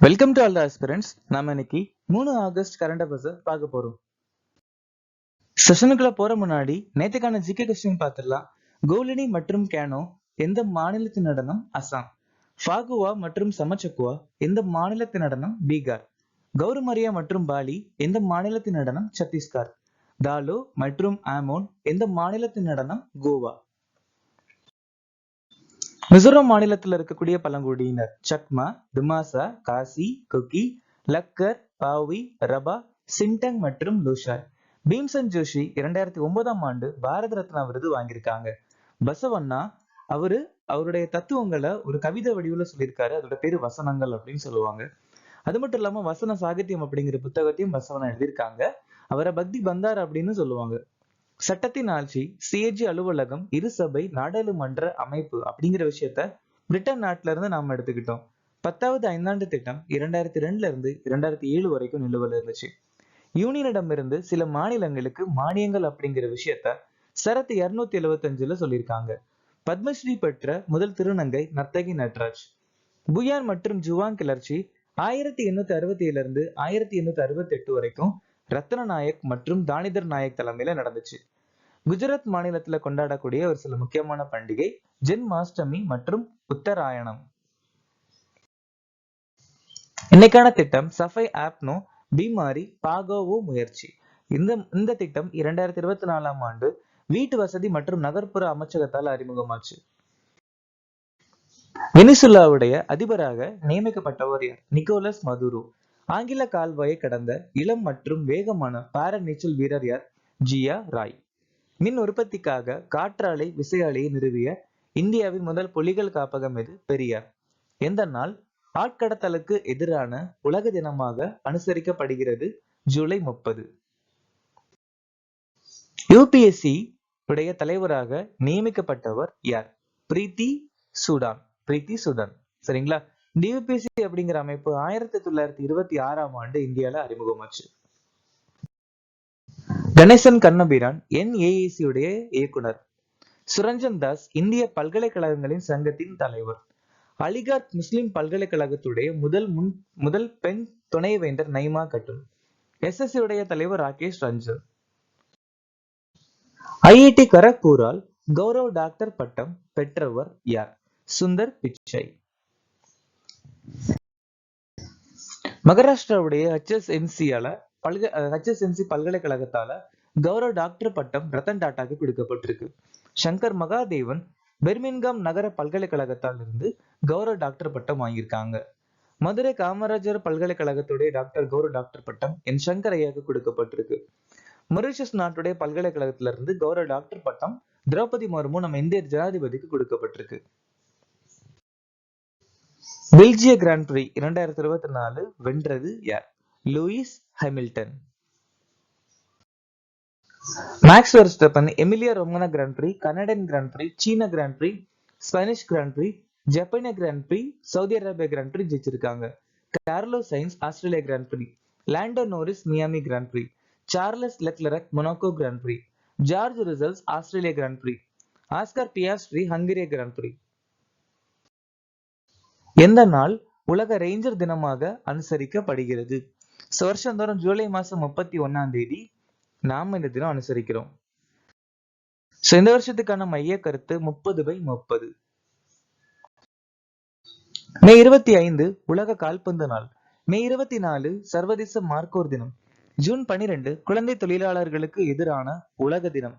Welcome to all the aspirants. நாம இன்னைக்கு 3 August current affairs பார்க்க போறோம். செஷனுக்குள்ள போற முன்னாடி நேத்துக்கான ஜிகே கொஸ்டின் பார்த்துடலாம். கோலினி மற்றும் கேனோ எந்த மாநிலத்தின் நடனம்? அசாம். ஃபாகுவா மற்றும் சமச்சக்குவா எந்த மாநிலத்தின் நடனம்? பீகார். கௌரமரியா மற்றும் பாலி எந்த மாநிலத்தின் நடனம்? சத்தீஸ்கர். தாலோ மற்றும் ஆமோன் எந்த மாநிலத்தின் நடனம்? கோவா. மிசோரம் மாநிலத்தில் இருக்கக்கூடிய பழங்குடியினர் சக்மா, திமாசா, காசி, குக்கி, லக்கர், பாவி, ரபா, சின்டங் மற்றும் லூஷாய். பீம்சன் ஜோஷி 2009ஆம் ஆண்டு பாரத ரத்னா விருது வாங்கியிருக்காங்க. பசவண்ணா அவருடைய தத்துவங்களை ஒரு கவிதை வடிவுல சொல்லியிருக்காரு. அதோட பேரு வசனங்கள் அப்படின்னு சொல்லுவாங்க. அது மட்டும் இல்லாம வசன சாகித்யம் அப்படிங்கிற புத்தகத்தையும் பசவண்ணா எழுதியிருக்காங்க. அவரை பக்தி பந்தார் அப்படின்னு சொல்லுவாங்க. சட்டத்தின் ஆட்சி, சிஏஜி அலுவலகம், இருசபை, நாடாளுமன்ற அமைப்பு அப்படிங்கிற விஷயத்த பிரிட்டன் நாட்டுல இருந்து நாம எடுத்துக்கிட்டோம். 10வது ஐந்தாண்டு திட்டம் 2002ல இருந்து 2007 வரைக்கும் நிலுவையில் இருந்துச்சு. யூனியனிடமிருந்து சில மாநிலங்களுக்கு மானியங்கள் அப்படிங்கிற விஷயத்த சரத் 275ல சொல்லியிருக்காங்க. பத்மஸ்ரீ பெற்ற முதல் திருநங்கை நர்த்தகி நட்ராஜ். புயான் மற்றும் ஜுவாங் கிளர்ச்சி 1867 இருந்து 1868 வரைக்கும் ரத்ன நாயக் மற்றும் தானிதர் நாயக் தலைமையில நடந்துச்சு. குஜராத் மாநிலத்துல கொண்டாடக்கூடிய ஒரு சில முக்கியமான பண்டிகை ஜென்மாஷ்டமி மற்றும் உத்தராயணம். இன்னைக்கான திட்டம் சஃபை ஆப்னோ பீமாரி பாகோவோ முயற்சி. இந்த திட்டம் 2024ஆம் ஆண்டு வீட்டு வசதி மற்றும் நகர்ப்புற அமைச்சகத்தால் அறிமுகமாச்சு. வெனிசுலாவுடைய அதிபராக நியமிக்கப்பட்டவர் யார்? Nicolas Maduro. ஆங்கில கால்வாயை கடந்த இளம் மற்றும் வேகமான பார நீச்சல் வீரர் யார்? ஜியா ராய். மின் உற்பத்திக்காக காற்றாலை விசையாலையை நிறுவிய இந்தியாவின் முதல் புலிகள் காப்பகம் எது? பெரியார். எந்த நாள் ஆட்கடத்தலுக்கு எதிரான உலக தினமாக அனுசரிக்கப்படுகிறது? ஜூலை 30. யூபிஎஸ்சி உடைய தலைவராக நியமிக்கப்பட்டவர் யார்? பிரீத்தி சுடான். சரிங்களா? யூபிஎஸ்சி அப்படிங்கிற அமைப்பு 1926ஆம் ஆண்டு இந்தியால அறிமுகமாச்சு. கணேசன் கண்ணபிரான் NAAC உடைய இயக்குனர். சுரஞ்சன் தாஸ் இந்திய பல்கலைக்கழகங்களின் சங்கத்தின் தலைவர். அலிகார் முஸ்லிம் பல்கலைக்கழகத்துடைய முதல் பெண் துணைவேந்தர் நைமா கட்டும். SSC உடைய தலைவர் ராகேஷ் ரஞ்சன். IIT கரக்பூரால் கௌரவ டாக்டர் பட்டம் பெற்றவர் யார்? சுந்தர் பிச்சை. மகாராஷ்டிராவுடைய HSNC பல்கலைக்கழகத்தால கௌரவ டாக்டர் பட்டம் ரத்தன் டாட்டாக்கு கொடுக்கப்பட்டிருக்கு. சங்கர் மகாதேவன் பெர்மின்காம் நகர பல்கலைக்கழகத்தால் இருந்து கௌரவ டாக்டர் பட்டம் வாங்கியிருக்காங்க. மதுரை காமராஜர் பல்கலைக்கழகத்துடைய கௌரவ டாக்டர் பட்டம் என் சங்கர் ஐயாவுக்கு கொடுக்கப்பட்டிருக்கு. மொரிஷியஸ் நாட்டுடைய பல்கலைக்கழகத்தில இருந்து கௌரவ டாக்டர் பட்டம் திரௌபதி முர்மு நம்ம இந்திய ஜனாதிபதிக்கு கொடுக்கப்பட்டிருக்கு. பெல்ஜிய கிராண்ட் பிரி 2024 வென்றது யார்? Lewis Hamilton. Max Verstappen Emilia Romagna grand prix, Canadian grand prix, சீன கிராண்ட் பிரி, ஸ்பானிஷ் கிராண்ட் பிரி, ஜப்பானிய கிராண்ட் பிரி, சவுதி அரேபியா கிராண்ட் பிரி ஜெயிச்சிருக்காங்க. கார்லோஸ் சைன்ஸ் ஆஸ்திரேலியா கிராண்ட் பிரி, லாண்டோ நோரிஸ் மியாமி கிராண்ட் பிரி, சார்லஸ் லெக்லெரக் மொனாக்கோ கிராண்ட் பிரி, ஜார்ஜ் ரிசல்ஸ் ஆஸ்திரேலியா கிராண்ட் பிரி, ஆஸ்கர் பியாஸ்ட்ரி ஹங்கேரிய கிராண்ட் பிரி. எந்த நாள் உலக ரேஞ்சர் தினமாக அனுசரிக்கப்படுகிறது? வருஷந்தோறும் ஜூலை மாசம் 31ஆம் தேதி நாம இந்த தினம் அனுசரிக்கிறோம். இந்த வருஷத்துக்கான மைய கருத்து 30/30. மே 25 உலக கால்பந்து நாள். மே 24 சர்வதேச மார்க்கோர் தினம். ஜூன் 12 குழந்தை தொழிலாளர்களுக்கு எதிரான உலக தினம்.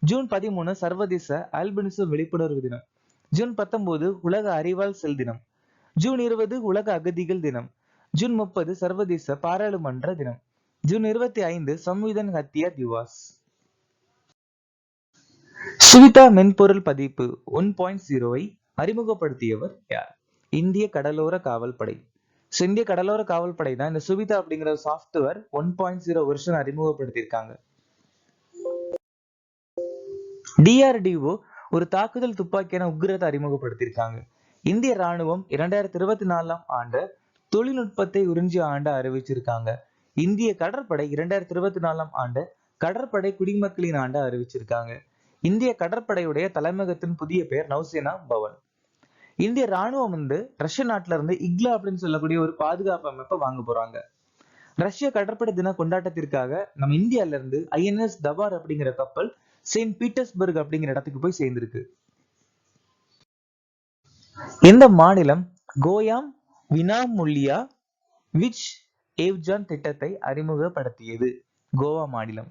ஜூன் 13 சர்வதேச ஆல்பினிசம் விழிப்புணர்வு தினம். ஜூன் 19 உலக அறிவால் செல் தினம். ஜூன் 20 உலக அகதிகள் தினம். ஜூன் 30 சர்வதேச பாராளுமன்ற தினம். ஜூன் 25 சம்விதான் ஹத்யா திவாஸ். சுவிதா மென்பொருள் பதிப்பு 1.0 அறிமுகப்படுத்தியவர் யார்? இந்திய கடலோர காவல்படை. இந்திய கடலோர காவல்படை தான் இந்த சுவிதா அப்படிங்கிற சாஃப்ட்வேர் 1.0 வெர்ஷன் அறிமுகப்படுத்தியிருக்காங்க. DRDO ஒரு தாக்குதல் துப்பாக்கியான உக்கிரத்தை அறிமுகப்படுத்தியிருக்காங்க. இந்திய ராணுவம் 2024ஆம் ஆண்டு தொழில்நுட்பத்தை உறிஞ்சிய ஆண்டு அறிவிச்சிருக்காங்க. இந்திய கடற்படை 2024ஆம் ஆண்டு கடற்படை குடிமக்களின் ஆண்டு அறிவிச்சிருக்காங்க. இந்திய கடற்படையுடைய தலைமையகத்தின் புதிய பெயர் நௌசேனா பவன். இந்திய ராணுவம் ரஷ்ய நாட்டுல இருந்து இக்லா அப்படின்னு சொல்லக்கூடிய ஒரு பாதுகாப்பு அமைப்பை வாங்க போறாங்க. ரஷ்ய கடற்படை தின கொண்டாட்டத்திற்காக நம்ம இந்தியால இருந்து INS தபார் அப்படிங்கிற கப்பல் செயின்ட் பீட்டர்ஸ்பர்க் அப்படிங்கிற இடத்துக்கு போய் சேர்ந்திருக்கு. இந்த மாநிலம் கோயாம் வினாமுல்லியா விச் ஏவ்ஜான் திட்டத்தை அறிமுகப்படுத்தியது? கோவா மாநிலம்.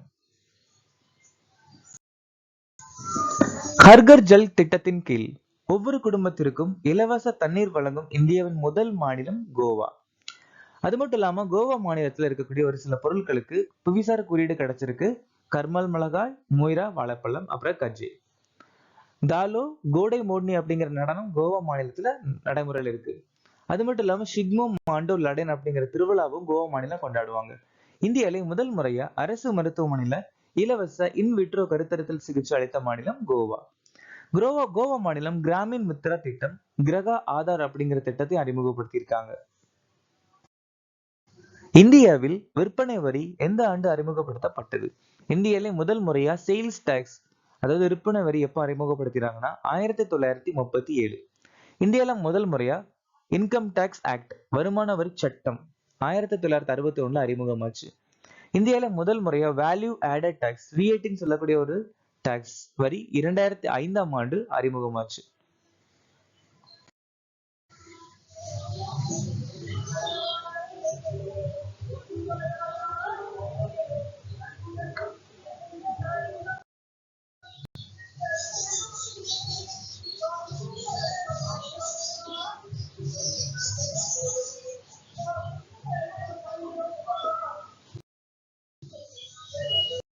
ஹர்கர் ஜல் திட்டத்தின் கீழ் ஒவ்வொரு குடும்பத்திற்கும் இலவச தண்ணீர் வழங்கும் இந்தியாவின் முதல் மாநிலம் கோவா. அது மட்டும் இல்லாம கோவா மாநிலத்துல இருக்கக்கூடிய ஒரு சில பொருட்களுக்கு புவிசார் குறியீடு கிடைச்சிருக்கு. கர்மல் மிளகாய், மொய்ரா வாழைப்பழம், அப்புறம் கஜ்ஜி. தாலோ கோடை மோட்னி அப்படிங்கிற நடனம் கோவா மாநிலத்துல நடைமுறையில் இருக்கு. அது மட்டும் இல்லாம ஷிக்மோ மாண்டோ லடன் அப்படிங்கிற திருவிழாவும் கோவா மாநிலம் கொண்டாடுவாங்க. இந்தியாவிலே முதல் முறையா அரசு மருத்துவமனையில இலவச இன்விட்ரோ கருத்தரித்தல் சிகிச்சை அளித்த மாநிலம் கோவா. கோவா மாநிலம் கிராமின் மித்ரா திட்டம், கிரகா ஆதார் அப்படிங்கிற திட்டத்தை அறிமுகப்படுத்தியிருக்காங்க. இந்தியாவில் விற்பனை வரி எந்த ஆண்டு அறிமுகப்படுத்தப்பட்டது? இந்தியாவிலே முதல் முறையா சேல்ஸ் டாக்ஸ் அதாவது விற்பனை வரி எப்ப அறிமுகப்படுத்தினாங்கன்னா 1937. இந்தியாவில முதல் முறையா இன்கம் டாக்ஸ் ஆக்ட் வருமான வரி சட்டம் 1961 அறிமுகமாச்சு. இந்தியாவில முதல் முறையா வேல்யூ ஆடட் டாக்ஸ் விஏடின்னு சொல்லக்கூடிய ஒரு டாக்ஸ் வரி 2005 அறிமுகமாச்சு.